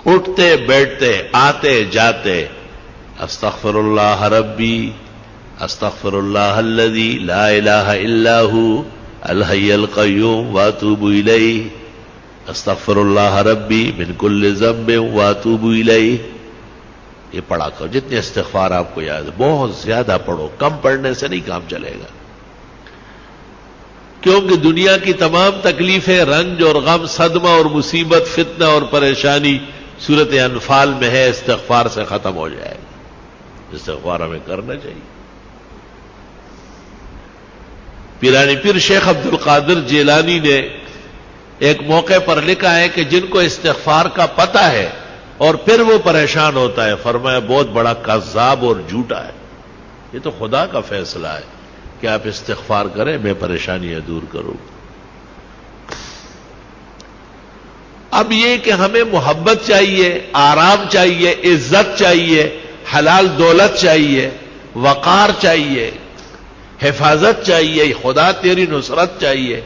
اٹھتے بیٹھتے آتے جاتے استغفر اللہ ربی استغفر اللہ الذی لا الہ الا ہو الحی القیوم واتوب الیہ استغفر اللہ ربی من کل ذنب واتوب الیہ. یہ پڑھا کرو جتنے استغفار آپ کو یاد ہے، بہت زیادہ پڑھو، کم پڑھنے سے نہیں کام چلے گا. کیونکہ دنیا کی تمام تکلیفیں، رنج اور غم، صدمہ اور مصیبت، فتنہ اور پریشانی سورت انفال میں ہے، استغفار سے ختم ہو جائے گا. استغفار ہمیں کرنا چاہیے. پیرانی پیر شیخ عبد القادر جیلانی نے ایک موقع پر لکھا ہے کہ جن کو استغفار کا پتہ ہے اور پھر وہ پریشان ہوتا ہے، فرمایا بہت بڑا کذاب اور جھوٹا ہے. یہ تو خدا کا فیصلہ ہے کہ آپ استغفار کریں، میں پریشانیاں دور کروں. اب یہ کہ ہمیں محبت چاہیے، آرام چاہیے، عزت چاہیے، حلال دولت چاہیے، وقار چاہیے، حفاظت چاہیے، خدا تیری نصرت چاہیے،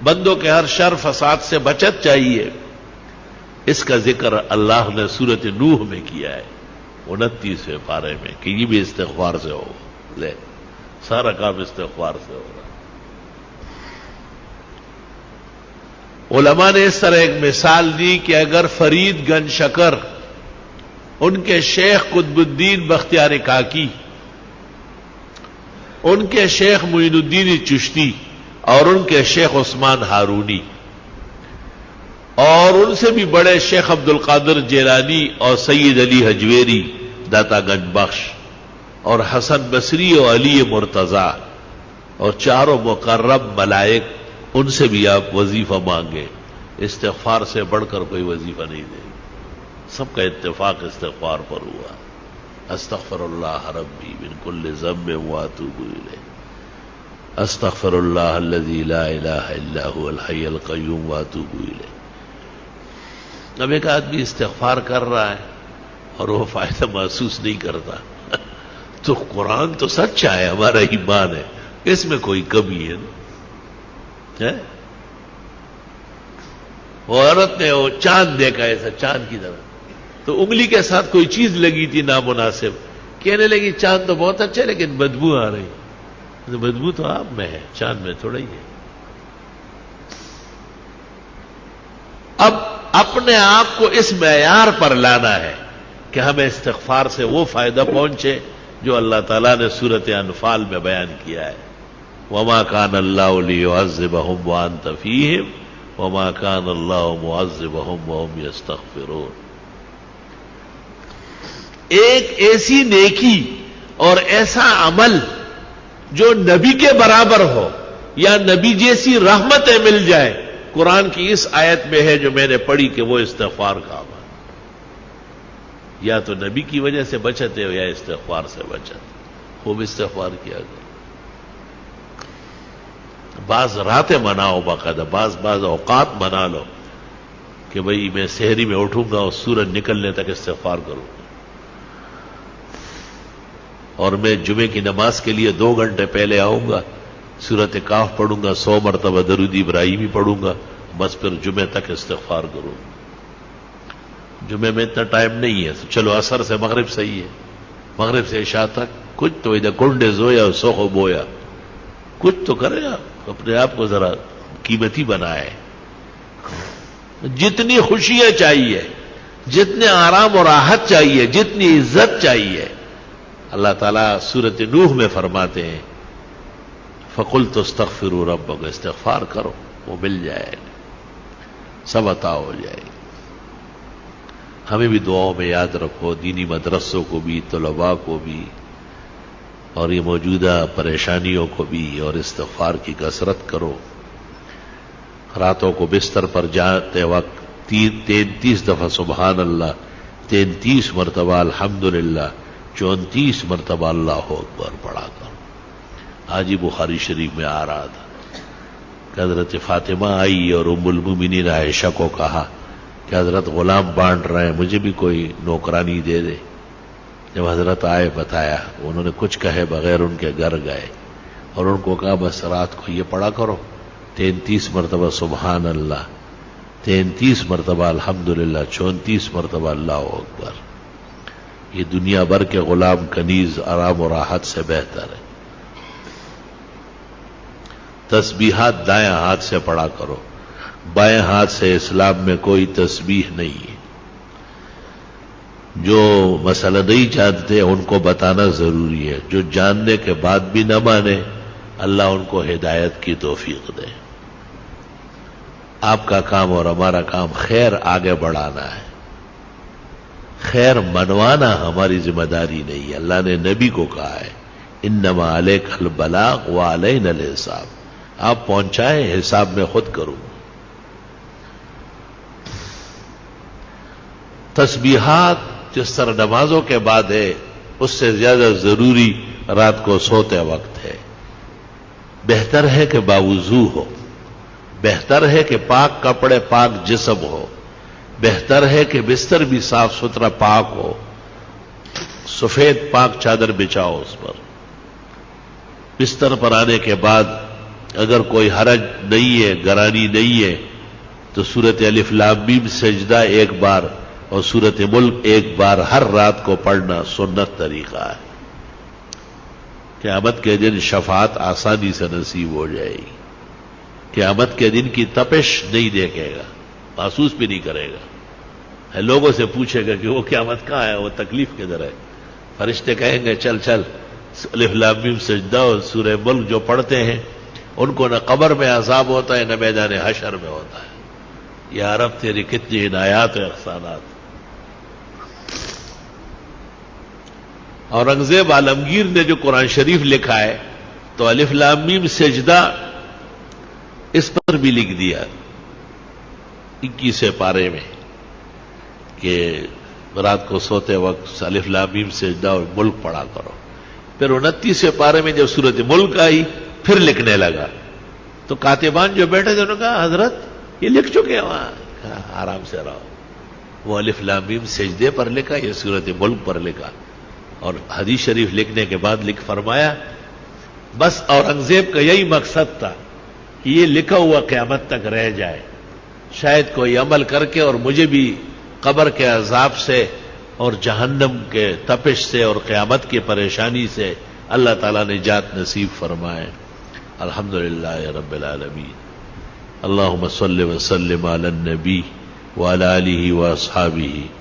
بندوں کے ہر شر فساد سے بچت چاہیے. اس کا ذکر اللہ نے سورت نوح میں کیا ہے 29ویں پارے میں کہ یہ بھی استغفار سے ہو. لے سارا کام استغفار سے ہو رہا. علماء نے اس طرح ایک مثال دی کہ اگر فرید گنج شکر، ان کے شیخ قطب الدین بختیار کاکی، ان کے شیخ معین الدین چشتی اور ان کے شیخ عثمان ہارونی اور ان سے بھی بڑے شیخ عبد القادر جیلانی اور سید علی حجویری داتا گنج بخش اور حسن بصری اور علی مرتضی اور چاروں مقرب ملائک، ان سے بھی آپ وظیفہ مانگیں. استغفار سے بڑھ کر کوئی وظیفہ نہیں دے. سب کا اتفاق استغفار پر ہوا. استغفر اللہ ربی من کل ذنب واتوب الیہ استغفر اللہ الذی لا الہ الا هو الحی القیوم واتوب الیہ. اب ایک آدمی استغفار کر رہا ہے اور وہ فائدہ محسوس نہیں کرتا تو قرآن تو سچا ہے، ہمارا ایمان ہے، اس میں کوئی کمی ہے نا. وہ عورت نے وہ چاند دیکھا ایسا چاند کی طرح، تو انگلی کے ساتھ کوئی چیز لگی تھی نامناسب، کہنے لگی چاند تو بہت اچھا لیکن بدبو آ رہی. تو بدبو تو آپ میں ہے، چاند میں تھوڑا ہی ہے. اب اپنے آپ کو اس معیار پر لانا ہے کہ ہمیں استغفار سے وہ فائدہ پہنچے جو اللہ تعالیٰ نے سورت انفال میں بیان کیا ہے. وما كان الله ليعذبهم وانت فيهم وما كان الله معذبهم وهم يستغفرون. ایک ایسی نیکی اور ایسا عمل جو نبی کے برابر ہو یا نبی جیسی رحمتیں مل جائے، قرآن کی اس آیت میں ہے جو میں نے پڑھی کہ وہ استغفار کا عمل. یا تو نبی کی وجہ سے بچتے ہو یا استغفار سے بچتے. خوب استغفار کیا گیا. بعض راتیں مناؤ باقاعدہ، بعض اوقات منا لو کہ بھئی میں سحری میں اٹھوں گا اور سورج نکلنے تک استغفار کروں گا، اور میں جمعے کی نماز کے لیے 2 گھنٹے پہلے آؤں گا، سورت کاف پڑھوں گا، 100 مرتبہ درود ابراہیمی پڑھوں گا، بس پھر جمعے تک استغفار کروں گا. جمعے میں اتنا ٹائم نہیں ہے، چلو عصر سے مغرب صحیح ہے، مغرب سے عشاء تک کچھ تو ادھر کنڈے زویا اور سوخو بویا، کچھ تو کرے آپ، اپنے آپ کو ذرا قیمتی بنائے. جتنی خوشیاں چاہیے، جتنے آرام اور راحت چاہیے، جتنی عزت چاہیے، اللہ تعالیٰ سورت نوح میں فرماتے ہیں فَقُلْتُ اسْتَغْفِرُوا رَبَّكُمْ، استغفار کرو وہ مل جائے گا، سب عطا ہو جائے گی. ہمیں بھی دعاؤں میں یاد رکھو، دینی مدرسوں کو بھی، طلباء کو بھی، اور یہ موجودہ پریشانیوں کو بھی، اور استغفار کی کثرت کرو. راتوں کو بستر پر جاتے وقت 33 دفعہ سبحان اللہ، 33 مرتبہ الحمدللہ، 34 مرتبہ اللہ اکبر پڑھا کرو. آج ہی بخاری شریف میں آ رہا تھا کہ حضرت فاطمہ آئی اور ام المومنین عائشہ کو کہا کہ حضرت غلام بانٹ رہے ہیں، مجھے بھی کوئی نوکرانی دے دے. جب حضرت آئے بتایا، انہوں نے کچھ کہے بغیر ان کے گھر گئے اور ان کو کہا بس رات کو یہ پڑھا کرو 33 مرتبہ سبحان اللہ 33 مرتبہ الحمدللہ، 34 مرتبہ اللہ اکبر. یہ دنیا بھر کے غلام کنیز آرام و راحت سے بہتر ہے. تسبیحات دائیں ہاتھ سے پڑھا کرو، بائیں ہاتھ سے اسلام میں کوئی تسبیح نہیں ہے. جو مسئلہ نہیں جانتے ان کو بتانا ضروری ہے، جو جاننے کے بعد بھی نہ مانے اللہ ان کو ہدایت کی توفیق دے. آپ کا کام اور ہمارا کام خیر آگے بڑھانا ہے، خیر منوانا ہماری ذمہ داری نہیں ہے. اللہ نے نبی کو کہا ہے انما علیک البلاغ وعلینا الحساب، آپ پہنچائیں، حساب میں خود کروں. تسبیحات جس طرح نمازوں کے بعد ہے اس سے زیادہ ضروری رات کو سوتے وقت ہے. بہتر ہے کہ باوضو ہو، بہتر ہے کہ پاک کپڑے پاک جسم ہو، بہتر ہے کہ بستر بھی صاف ستھرا پاک ہو، سفید پاک چادر بچھاؤ اس پر. بستر پر آنے کے بعد اگر کوئی حرج نہیں ہے، گرانی نہیں ہے، تو سورت الف لام میم سجدہ ایک بار اور سورت ملک ایک بار ہر رات کو پڑھنا سنت طریقہ ہے. قیامت کے دن شفاعت آسانی سے نصیب ہو جائے گی. قیامت کے دن کی تپش نہیں دیکھے گا، محسوس بھی نہیں کرے گا. لوگوں سے پوچھے گا کہ وہ قیامت کہاں ہے، وہ تکلیف کدھر ہے. فرشتے کہیں گے چل چل الف لام میم سجدہ اور سورہ ملک جو پڑھتے ہیں ان کو نہ قبر میں عذاب ہوتا ہے نہ میدان حشر میں ہوتا ہے. یا رب تیری کتنی عنایات و احسانات. اورنگزیب عالمگیر نے جو قرآن شریف لکھا ہے تو الف لام میم سجدہ اس پر بھی لکھ دیا 21 پارے میں کہ رات کو سوتے وقت الف لام میم سجدہ اور ملک پڑھا کرو. پھر 29 پارے میں جب سورت ملک آئی پھر لکھنے لگا تو کاتبان جو بیٹھے تھے انہوں نے کہا حضرت یہ لکھ چکے ہیں وہاں. کہا آرام سے رہو، وہ الف لام میم سجدے پر لکھا، یہ سورت ملک پر لکھا. اور حدیث شریف لکھنے کے بعد لکھ فرمایا بس اورنگزیب کا یہی مقصد تھا کہ یہ لکھا ہوا قیامت تک رہ جائے، شاید کوئی عمل کر کے اور مجھے بھی قبر کے عذاب سے اور جہنم کے تپش سے اور قیامت کی پریشانی سے اللہ تعالیٰ نے نجات نصیب فرمائے. الحمدللہ رب العالمین. اللہم صلی وسلم علی النبی وعلی آلہ واصحابہ